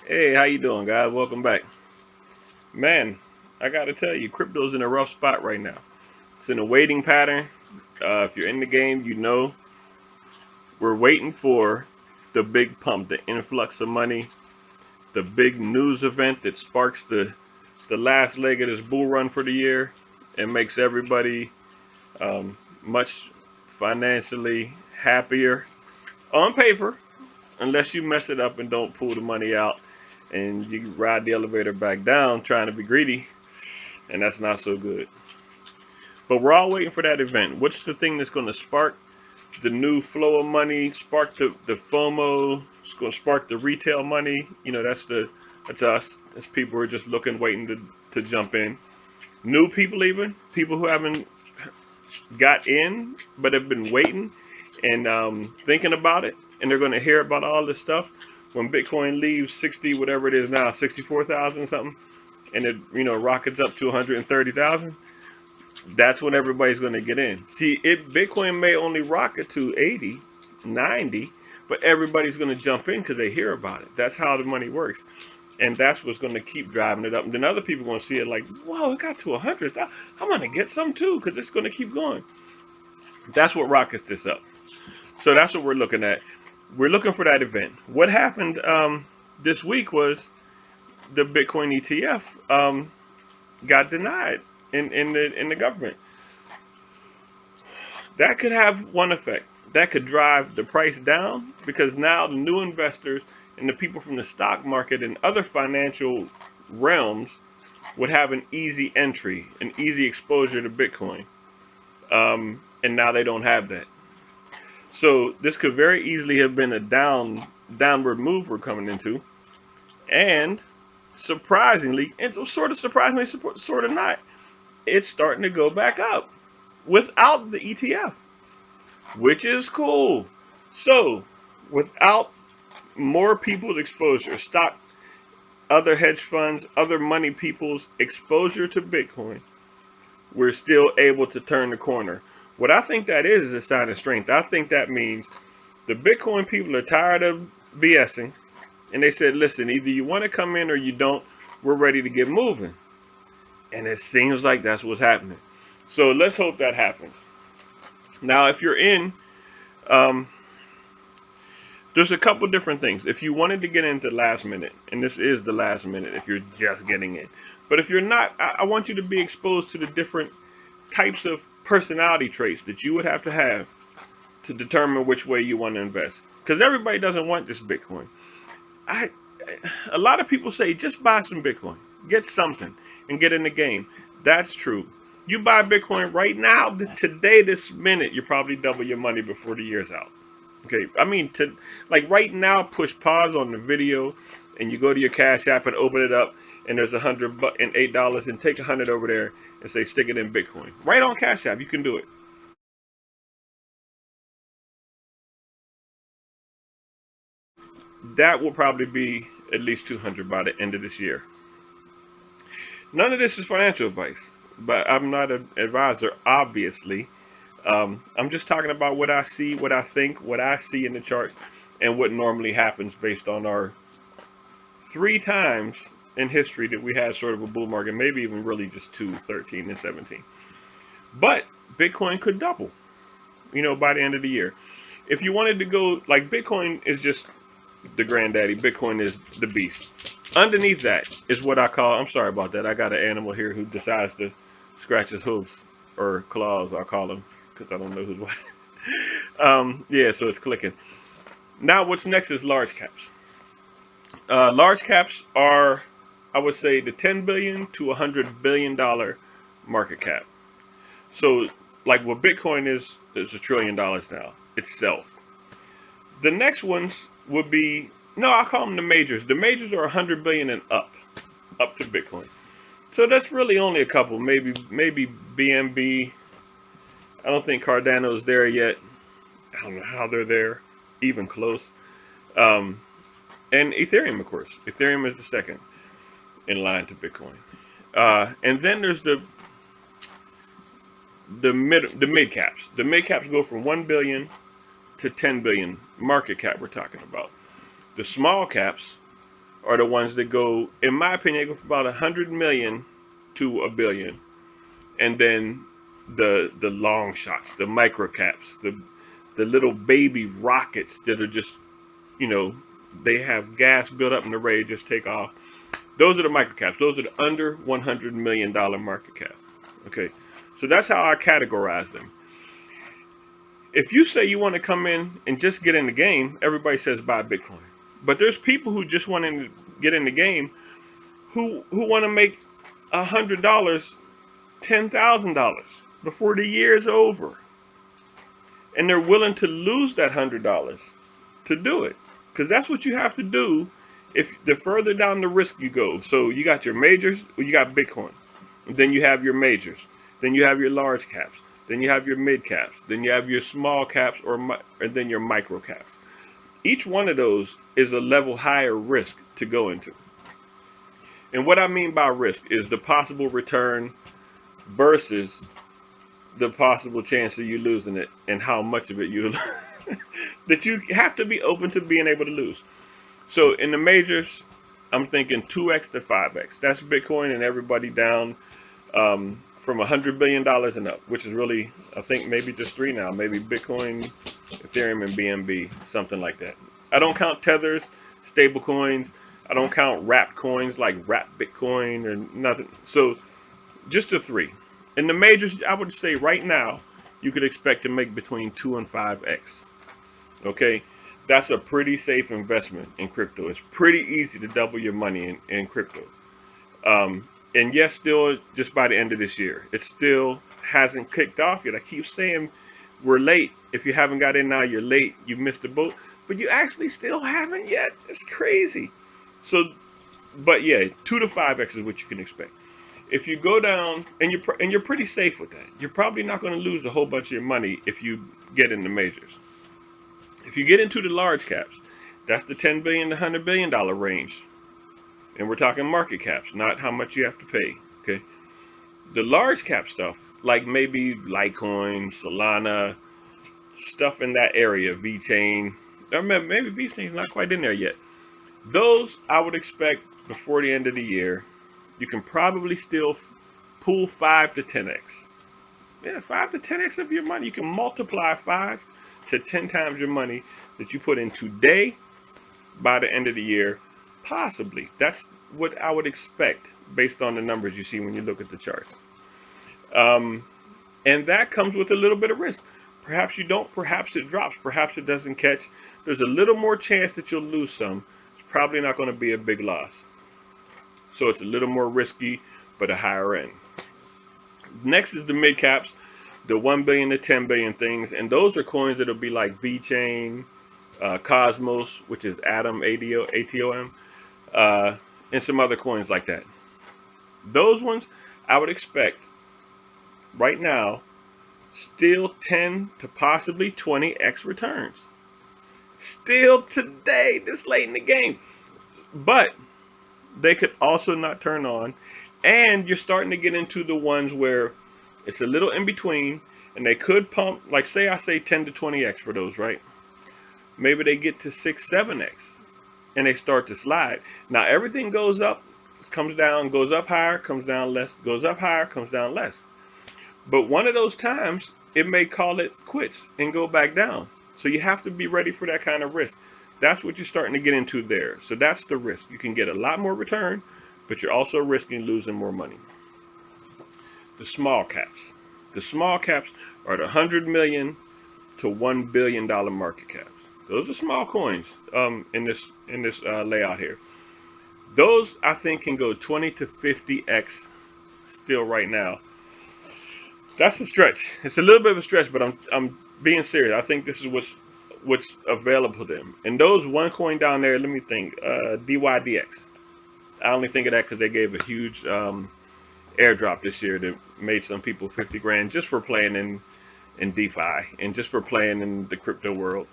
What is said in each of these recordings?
Hey, how you doing, guys? Welcome back. Man, I gotta tell you, crypto's in a rough spot right now. It's in a waiting pattern. If you're in the game, you know we're waiting for the big pump, the influx of money, the big news event that sparks the last leg of this bull run for the year and makes everybody much financially happier on paper, unless you mess it up and don't pull the money out and you ride the elevator back down trying to be greedy, and that's not so good. But we're all waiting for that event. What's the thing that's going to spark the new flow of money, spark the FOMO, it's going to spark the retail money? That's us. That's people who are just looking, waiting to jump in. New people, even people who haven't got in but have been waiting and thinking about it, and they're going to hear about all this stuff when Bitcoin leaves 60, whatever it is now, 64,000 something, and it rockets up to 130,000. That's when everybody's going to get in. See, Bitcoin may only rocket to 80, 90, but everybody's going to jump in because they hear about it. That's how the money works. And that's what's going to keep driving it up. And then other people are going to see it like, whoa, it got to 100. I'm going to get some too because it's going to keep going. That's what rockets this up. So that's what we're looking at. We're looking for that event. What happened this week was the Bitcoin ETF got denied in the government. That could have one effect. That could drive the price down because now the new investors and the people from the stock market and other financial realms would have an easy entry, an easy exposure to Bitcoin. And now they don't have that. So this could very easily have been a downward move we're coming into. And surprisingly, and sort of surprisingly, sort of not, it's starting to go back up without the ETF, which is cool. So, without more people's exposure, stock, other hedge funds, other money people's exposure to Bitcoin, we're still able to turn the corner. What I think that is a sign of strength. I think that means the Bitcoin people are tired of BSing, and they said, listen, either you want to come in or you don't. We're ready to get moving. And it seems like that's what's happening. So let's hope that happens. Now, if you're in, um, there's a couple different things. If you wanted to get into last minute, and this is the last minute if you're just getting in, but if you're not, I want you to be exposed to the different types of personality traits that you would have to determine which way you want to invest. Because everybody doesn't want this Bitcoin. I, a lot of people say just buy some Bitcoin, get something, and get in the game. That's true. You buy Bitcoin right now, today, this minute, you probably double your money before the year's out. Okay, I mean, to like right now, push pause on the video, and you go to your Cash App and open it up, and there's and $8, and take 100 over there and say stick it in Bitcoin. Right on Cash App, you can do it. That will probably be at least 200 by the end of this year. None of this is financial advice, but I'm not an advisor, obviously. I'm just talking about what I see, what I think, what I see in the charts, and what normally happens based on our three times in history that we had sort of a bull market, maybe even really just two, 13 and 17. But Bitcoin could double, by the end of the year. If you wanted to go, like Bitcoin is just the granddaddy, Bitcoin is the beast. Underneath that is what I call, I'm sorry about that. I got an animal here who decides to scratch his hooves or claws, I'll call them, because I don't know who's what. Yeah, so it's clicking. Now, what's next is large caps. Large caps are, I would say, the 10 billion to $100 billion market cap. So, like what Bitcoin is $1 trillion now itself. The next ones would be, no, I call them the majors. The majors are 100 billion and up to Bitcoin. So that's really only a couple. Maybe BNB. I don't think Cardano's there yet. I don't know how they're there, even close. Um, and Ethereum, of course. Ethereum is the second in line to Bitcoin. And then there's the mid caps. The mid caps go from 1 billion to 10 billion market cap. We're talking about the small caps are the ones that go, in my opinion, they go from about 100 million to a billion. And then the long shots, the micro caps, the little baby rockets that are just, you know, they have gas built up and they're ready to just take off. Those are the micro caps. Those are the under $100 million market cap. Okay, so that's how I categorize them. If you say you want to come in and just get in the game, everybody says buy Bitcoin. But there's people who just want to get in the game who want to make $100, $10,000 before the year is over, and they're willing to lose that $100 to do it, because that's what you have to do. If the further down the risk you go, so you got your majors, you got Bitcoin, and then you have your majors, then you have your large caps, then you have your mid caps, then you have your small caps, and then your micro caps. Each one of those is a level higher risk to go into. And what I mean by risk is the possible return versus the possible chance of you losing it, and how much of it you that you have to be open to being able to lose. So in the majors, I'm thinking 2x to 5x. That's Bitcoin and everybody down from $100 billion and up, which is really, I think, maybe just three now. Maybe Bitcoin, Ethereum, and BNB, something like that. I don't count tethers, stable coins. I don't count wrapped coins like wrapped Bitcoin or nothing. So just the three. In the majors, I would say right now, you could expect to make between 2 and 5x. Okay, that's a pretty safe investment in crypto. It's pretty easy to double your money in crypto. And yes, still just by the end of this year, it still hasn't kicked off yet. I keep saying we're late. If you haven't got in now, you're late. You missed the boat, but you actually still haven't yet. It's crazy. So, but yeah, 2 to 5x is what you can expect. If you go down and you're pretty safe with that, you're probably not going to lose a whole bunch of your money if you get in the majors. If you get into the large caps, that's the 10 billion to $100 billion range, and we're talking market caps, not how much you have to pay. Okay, the large cap stuff, like maybe Litecoin, Solana, stuff in that area, VeChain, or maybe VeChain's not quite in there yet. Those I would expect before the end of the year. You can probably still pull 5 to 10x. Yeah, 5 to 10x of your money. You can multiply 5 to 10 times your money that you put in today by the end of the year. Possibly. That's what I would expect based on the numbers you see when you look at the charts. And that comes with a little bit of risk. Perhaps you don't, perhaps it drops, perhaps it doesn't catch. There's a little more chance that you'll lose some. It's probably not going to be a big loss. So it's a little more risky, but a higher end. Next is the mid caps, the 1 billion to 10 billion things. And those are coins that'll be like VeChain, Cosmos, which is Atom, ATOM, and some other coins like that. Those ones, I would expect right now, still 10 to possibly 20x returns. Still today, this late in the game. But they could also not turn on. And you're starting to get into the ones where it's a little in between, and they could pump, like say I say 10 to 20x for those, right? Maybe they get to 6, 7x, and they start to slide. Now everything goes up, comes down, goes up higher, comes down less, goes up higher, comes down less. But one of those times, it may call it quits and go back down. So you have to be ready for that kind of risk. That's what you're starting to get into there. So that's the risk. You can get a lot more return, but you're also risking losing more money. The small caps. The small caps are the 100 million to $1 billion market caps. Those are small coins in this layout here. Those I think can go 20 to 50x still right now. That's a stretch. It's a little bit of a stretch, but I'm being serious. I think this is what's available to them. And those one coin down there, let me think, DYDX. I only think of that because they gave a huge airdrop this year that made some people 50 grand just for playing in DeFi and just for playing in the crypto world.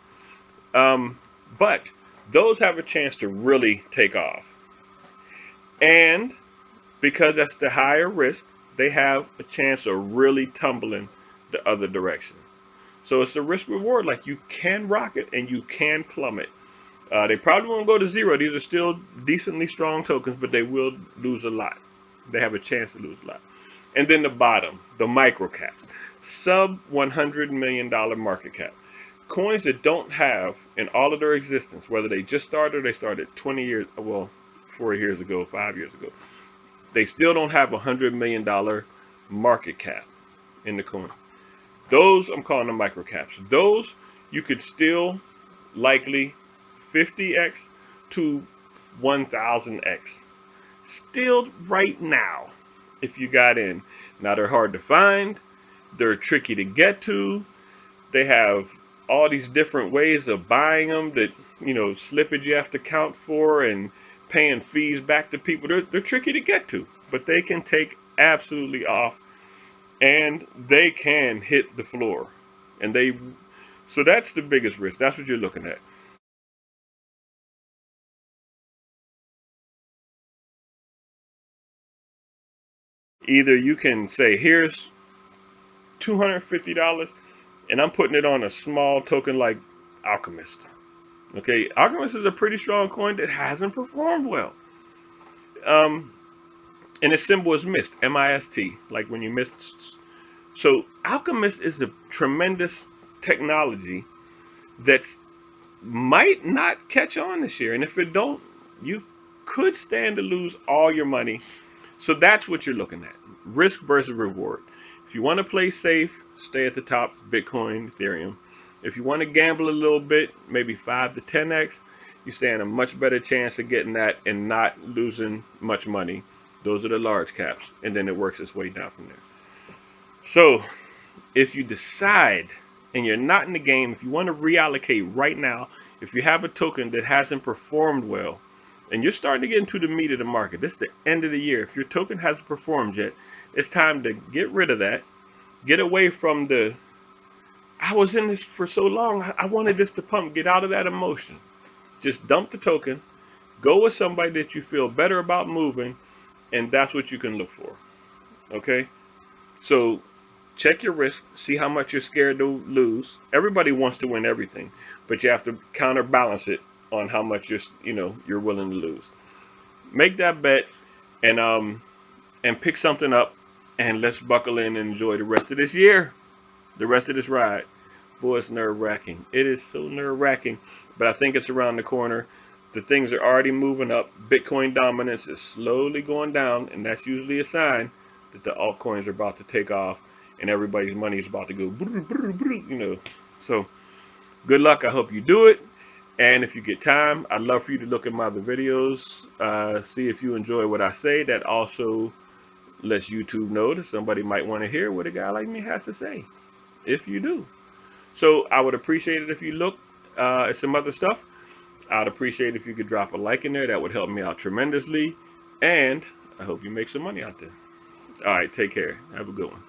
But those have a chance to really take off. And because that's the higher risk, they have a chance of really tumbling the other direction. So it's a risk reward. Like you can rocket and you can plummet. They probably won't go to zero. These are still decently strong tokens, but they will lose a lot. They have a chance to lose a lot. And then the bottom, the micro caps, sub $100 million market cap. Coins that don't have in all of their existence, whether they just started or they started 20 years, well, 4 years ago, 5 years ago, they still don't have $100 million market cap in the coin. Those, I'm calling them micro caps. Those you could still likely 50x to 1000x still right now if you got in. Now they're hard to find, they're tricky to get to, they have all these different ways of buying them that, slippage you have to count for and paying fees back to people. They're tricky to get to, but they can take absolutely off, and they can hit the floor. And so that's the biggest risk. That's what you're looking at. Either you can say, here's $250 and I'm putting it on a small token like Alchemist. Okay, Alchemist is a pretty strong coin that hasn't performed well. Um, and its symbol is mist, M-I-S-T, like when you mist. So Alchemist is a tremendous technology that's might not catch on this year. And if it don't, you could stand to lose all your money. So that's what you're looking at. Risk versus reward. If you want to play safe, stay at the top, Bitcoin, Ethereum. If you want to gamble a little bit, maybe 5 to 10x, you stand a much better chance of getting that and not losing much money. Those are the large caps. And then it works its way down from there. So if you decide and you're not in the game, if you want to reallocate right now, if you have a token that hasn't performed well, and you're starting to get into the meat of the market, this is the end of the year. If your token hasn't performed yet, it's time to get rid of that. Get away from I was in this for so long, I wanted this to pump. Get out of that emotion. Just dump the token. Go with somebody that you feel better about moving, and that's what you can look for. Okay? So check your risk, see how much you're scared to lose. Everybody wants to win everything, but you have to counterbalance it on how much you're willing to lose. Make that bet, and pick something up, and let's buckle in and enjoy the rest of this year, the rest of this ride. Boy, it's nerve wracking. It is so nerve wracking, but I think it's around the corner. The things are already moving up. Bitcoin dominance is slowly going down, and that's usually a sign that the altcoins are about to take off and everybody's money is about to go, So good luck. I hope you do it. And if you get time, I'd love for you to look at my other videos, see if you enjoy what I say. That also lets YouTube know that somebody might want to hear what a guy like me has to say, if you do. So I would appreciate it if you look at some other stuff. I'd appreciate it if you could drop a like in there. That would help me out tremendously. And I hope you make some money out there. All right, take care. Have a good one.